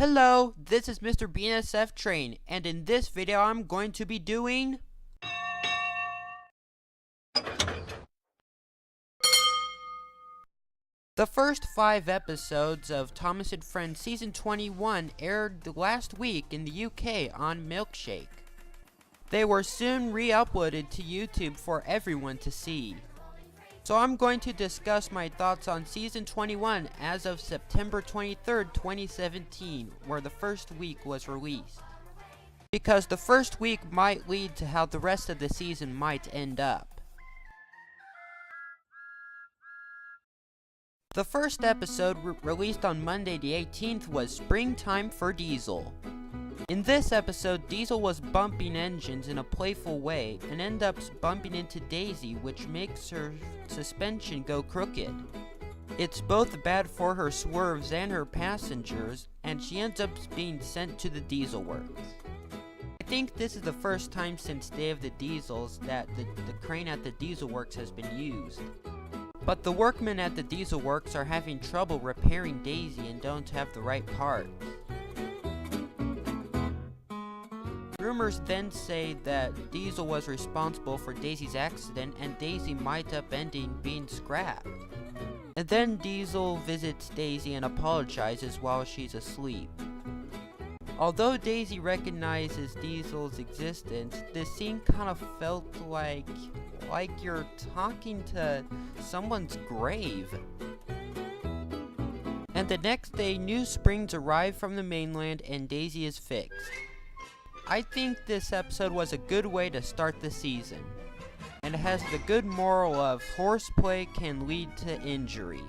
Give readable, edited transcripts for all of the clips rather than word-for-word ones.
Hello, this is MrBNSFtrain, and in this video I'm going to be doing the first 5 episodes of Thomas & Friends Season 21 aired last week in the UK on Milkshake. They were soon re-uploaded to YouTube for everyone to see. So I'm going to discuss my thoughts on Season 21 as of September 23rd, 2017, where the first week was released. Because the first week might lead to how the rest of the season might end up. The first episode released on Monday the 18th was Springtime for Diesel. In this episode, Diesel was bumping engines in a playful way and ends up bumping into Daisy, which makes her suspension go crooked. It's both bad for her swerves and her passengers, and she ends up being sent to the Diesel Works. I think this is the first time since Day of the Diesels that the crane at the Diesel Works has been used. But the workmen at the Diesel Works are having trouble repairing Daisy and don't have the right parts. Rumors then say that Diesel was responsible for Daisy's accident and Daisy might up ending being scrapped. And then Diesel visits Daisy and apologizes while she's asleep. Although Daisy recognizes Diesel's existence, this scene kind of felt like you're talking to someone's grave. And the next day, new springs arrive from the mainland and Daisy is fixed. I think this episode was a good way to start the season, and it has the good moral of horseplay can lead to injury.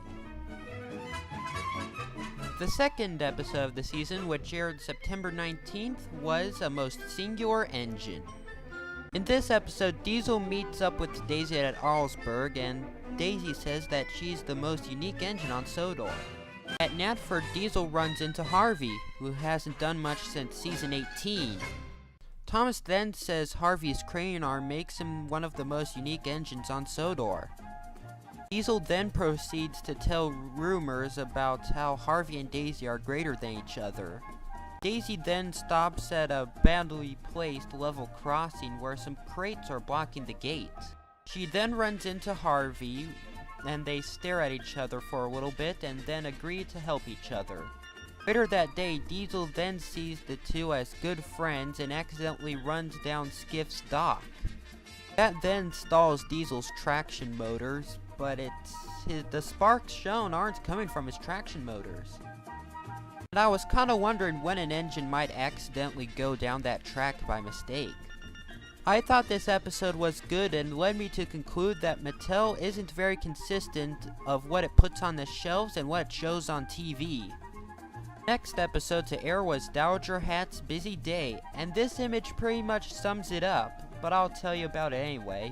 The second episode of the season, which aired September 19th, was A Most Singular Engine. In this episode, Diesel meets up with Daisy at Arlsberg, and Daisy says that she's the most unique engine on Sodor. At Natford, Diesel runs into Harvey, who hasn't done much since Season 18. Thomas then says Harvey's crane arm makes him one of the most unique engines on Sodor. Diesel then proceeds to tell rumors about how Harvey and Daisy are greater than each other. Daisy then stops at a badly placed level crossing where some crates are blocking the gate. She then runs into Harvey, and they stare at each other for a little bit and then agree to help each other. Later that day, Diesel then sees the two as good friends and accidentally runs down Skiff's dock. That then stalls Diesel's traction motors, but the sparks shown aren't coming from his traction motors. And I was kinda wondering when an engine might accidentally go down that track by mistake. I thought this episode was good and led me to conclude that Mattel isn't very consistent of what it puts on the shelves and what it shows on TV. Next episode to air was Dowager Hat's Busy Day, and this image pretty much sums it up, but I'll tell you about it anyway.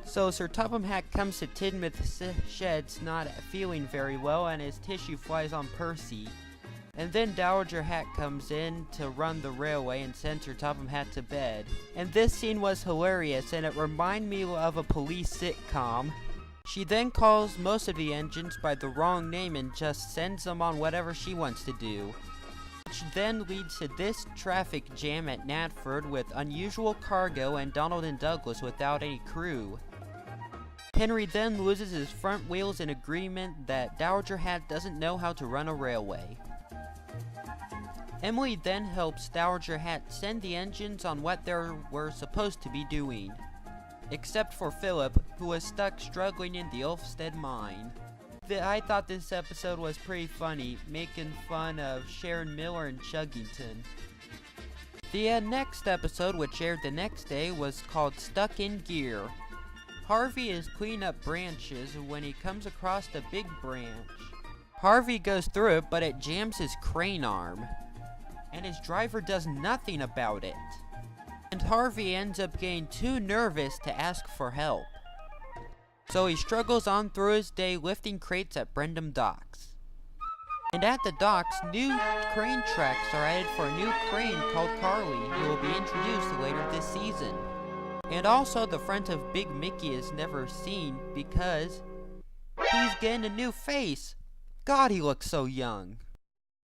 So Sir Topham Hatt comes to Tidmouth Sheds not feeling very well, and his tissue flies on Percy. And then Dowager Hat comes in to run the railway and sends Sir Topham Hatt to bed. And this scene was hilarious, and it reminded me of a police sitcom. She then calls most of the engines by the wrong name and just sends them on whatever she wants to do. Which then leads to this traffic jam at Natford with unusual cargo and Donald and Douglas without any crew. Henry then loses his front wheels in agreement that Dowager Hat doesn't know how to run a railway. Emily then helps Dowager Hat send the engines on what they were supposed to be doing. Except for Philip, who was stuck struggling in the Ulfstead mine. I thought this episode was pretty funny, making fun of Sharon Miller and Chuggington. The next episode, which aired the next day, was called Stuck in Gear. Harvey is cleaning up branches when he comes across a big branch. Harvey goes through it, but it jams his crane arm, and his driver does nothing about it. And Harvey ends up getting too nervous to ask for help. So he struggles on through his day lifting crates at Brendam Docks. And at the docks, new crane tracks are added for a new crane called Carly, who will be introduced later this season. And also the front of Big Mickey is never seen because he's getting a new face. God, he looks so young.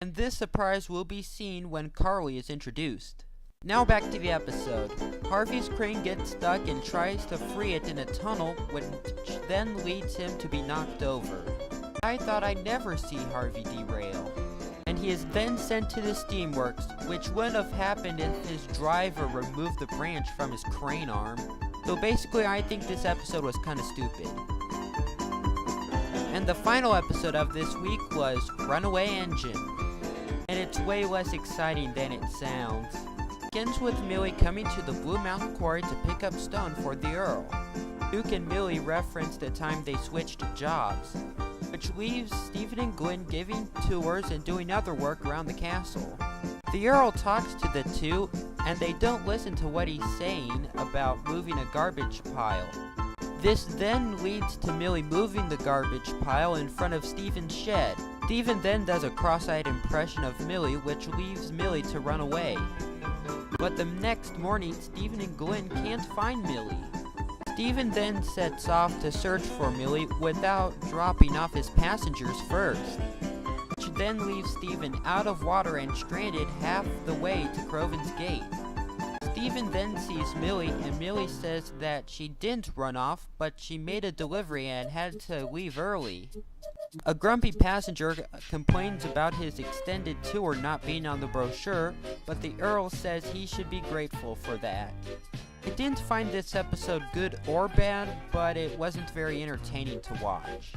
And this surprise will be seen when Carly is introduced. Now back to the episode. Harvey's crane gets stuck and tries to free it in a tunnel, which then leads him to be knocked over. I thought I'd never see Harvey derail. And he is then sent to the steamworks, which wouldn't have happened if his driver removed the branch from his crane arm. So basically, I think this episode was kinda stupid. And the final episode of this week was Runaway Engine. And it's way less exciting than it sounds. It begins with Millie coming to the Blue Mountain Quarry to pick up stone for the Earl. Duke and Millie reference the time they switched jobs, which leaves Stephen and Glenn giving tours and doing other work around the castle. The Earl talks to the two, and they don't listen to what he's saying about moving a garbage pile. This then leads to Millie moving the garbage pile in front of Stephen's shed. Stephen then does a cross-eyed impression of Millie, which leaves Millie to run away. But the next morning, Stephen and Glenn can't find Millie. Stephen then sets off to search for Millie without dropping off his passengers first, which then leaves Stephen out of water and stranded half the way to Croven's Gate. Stephen then sees Millie, and Millie says that she didn't run off, but she made a delivery and had to leave early. A grumpy passenger complains about his extended tour not being on the brochure, but the Earl says he should be grateful for that. I didn't find this episode good or bad, but it wasn't very entertaining to watch.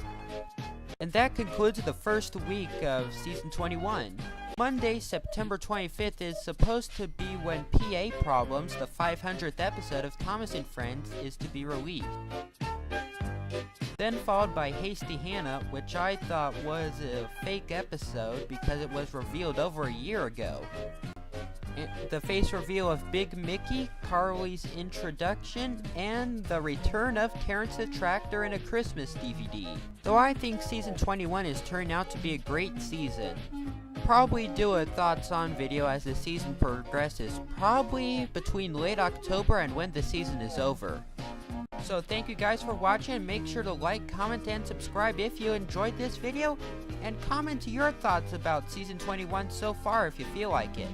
And that concludes the first week of Season 21. Monday, September 25th is supposed to be when PA Problems, the 500th episode of Thomas and Friends, is to be released. Then followed by Hasty Hannah, which I thought was a fake episode because it was revealed over a year ago. The face reveal of Big Mickey, Carly's introduction, and the return of Terrence the Tractor in a Christmas DVD. So I think Season 21 is turning out to be a great season. Probably do a thoughts on video as the season progresses, probably between late October and when the season is over. So thank you guys for watching, and make sure to like, comment, and subscribe if you enjoyed this video, and comment your thoughts about Season 21 so far if you feel like it.